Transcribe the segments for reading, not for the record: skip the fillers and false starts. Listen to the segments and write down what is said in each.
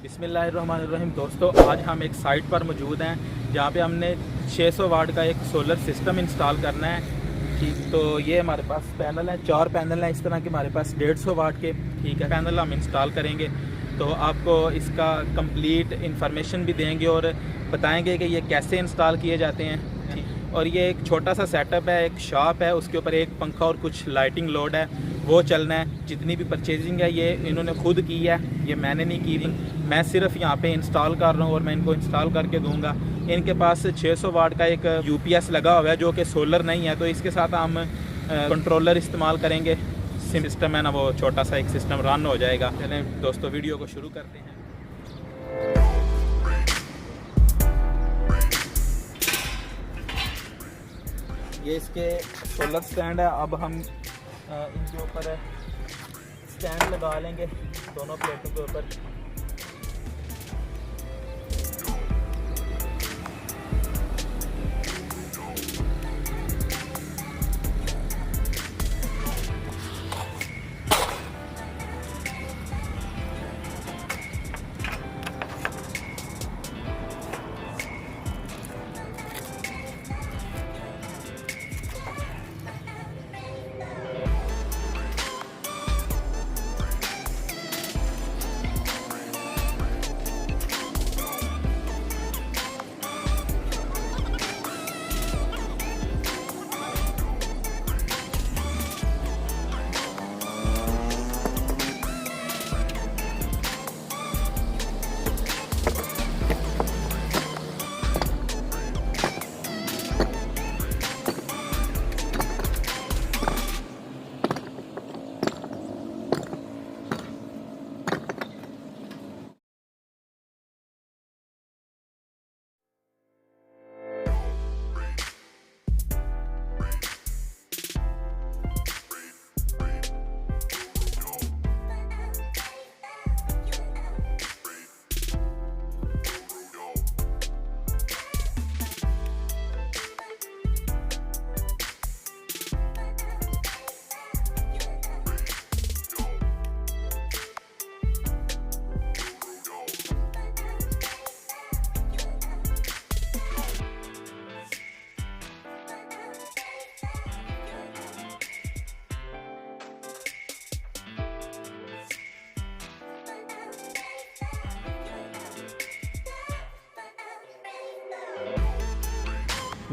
बिस्मिल्लाहिर्रहमानिर्रहीम। दोस्तों, आज हम एक साइट पर मौजूद हैं जहाँ पे हमने 600 वाट का एक सोलर सिस्टम इंस्टॉल करना है। ठीक, तो ये हमारे पास पैनल है, 4 पैनल हैं इस तरह के हमारे पास 150 वाट के। ठीक है, पैनल हम इंस्टॉल करेंगे तो आपको इसका कंप्लीट इंफॉर्मेशन भी देंगे और बताएंगे कि ये कैसे इंस्टॉल किए जाते हैं। और ये एक छोटा सा सेटअप है, एक शॉप है, उसके ऊपर एक पंखा और कुछ लाइटिंग लोड है, वो चलना है। जितनी भी परचेजिंग है ये इन्होंने खुद की है, ये मैंने नहीं की। मैं सिर्फ यहाँ पे इंस्टॉल कर रहा हूँ और मैं इनको इंस्टॉल करके दूंगा। इनके पास 600 वाट का एक यूपीएस लगा हुआ है जो कि सोलर नहीं है, तो इसके साथ हम कंट्रोलर इस्तेमाल करेंगे। सिस्टम है ना, वो छोटा सा एक सिस्टम रन हो जाएगा। चलें दोस्तों, वीडियो को शुरू करते हैं। ये इसके सोलर स्टैंड है। अब हम इनके ऊपर स्टैंड लगा लेंगे दोनों प्लेटों के ऊपर।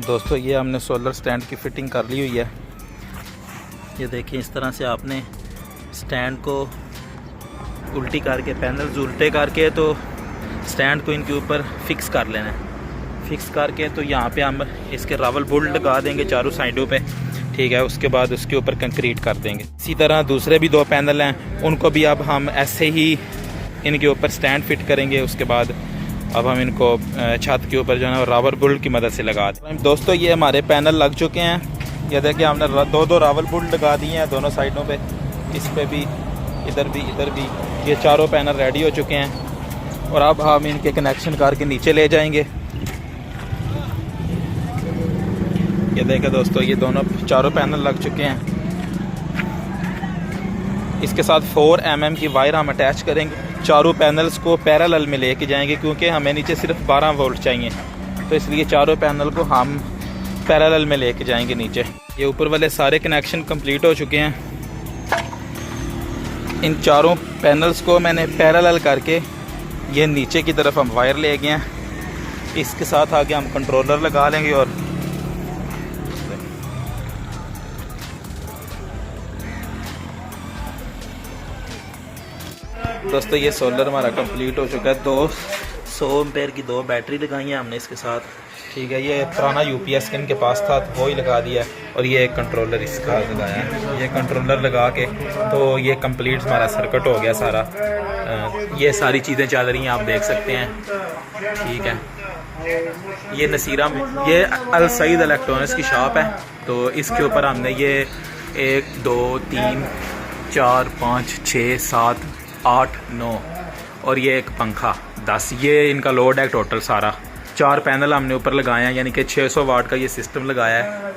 दोस्तों, ये हमने सोलर स्टैंड की फ़िटिंग कर ली हुई है। ये देखिए, इस तरह से आपने स्टैंड को उल्टी करके, पैनल्स उल्टे करके, तो स्टैंड को इनके ऊपर फिक्स कर लेना है। फिक्स करके तो यहाँ पे हम इसके रावल बोल्ट लगा देंगे चारों साइडों पे। ठीक है, उसके बाद उसके ऊपर कंक्रीट कर देंगे। इसी तरह दूसरे भी 2 पैनल हैं, उनको भी अब हम ऐसे ही इनके ऊपर स्टैंड फिट करेंगे। उसके बाद अब हम इनको छत के ऊपर जो है रावल बोल्ट की मदद से लगा दें। दोस्तों, ये हमारे पैनल लग चुके हैं। ये देखिए, हमने 2 रावल बोल्ट लगा दिए हैं दोनों साइडों पे, इस पे भी, इधर भी। ये चारों पैनल रेडी हो चुके हैं और अब हम इनके कनेक्शन करके नीचे ले जाएंगे। ये देखें दोस्तों, ये चारों पैनल लग चुके हैं। इसके साथ 4 mm की वायर हम अटैच करेंगे। चारों पैनल्स को पैरेलल में लेके जाएंगे क्योंकि हमें नीचे सिर्फ 12 वोल्ट चाहिए, तो इसलिए चारों पैनल को हम पैरेलल में लेके जाएंगे नीचे। ये ऊपर वाले सारे कनेक्शन कंप्लीट हो चुके हैं। इन चारों पैनल्स को मैंने पैरेलल करके ये नीचे की तरफ हम वायर ले गए हैं। इसके साथ आगे हम कंट्रोलर लगा लेंगे और दोस्तों, ये सोलर हमारा कंप्लीट हो चुका है। 200 एम्पेयर की 2 बैटरी लगाई हैं हमने इसके साथ। ठीक है, ये पुराना यूपीएस इनके पास था तो वो ही लगा दिया और ये एक कंट्रोलर इसका लगाया है। ये कंट्रोलर लगा के तो ये कंप्लीट हमारा सर्किट हो गया सारा। ये सारी चीज़ें चल रही हैं, आप देख सकते हैं। ठीक है, ये नसीरा में, ये अल सईद इलेक्ट्रॉनिक्स की शॉप है, तो इसके ऊपर हमने ये 1 2 3 4 5 6 7 8 9 और ये एक पंखा 10, ये इनका लोड है टोटल सारा। 4 पैनल हमने ऊपर लगाए हैं, यानी कि 600 वाट का ये सिस्टम लगाया है।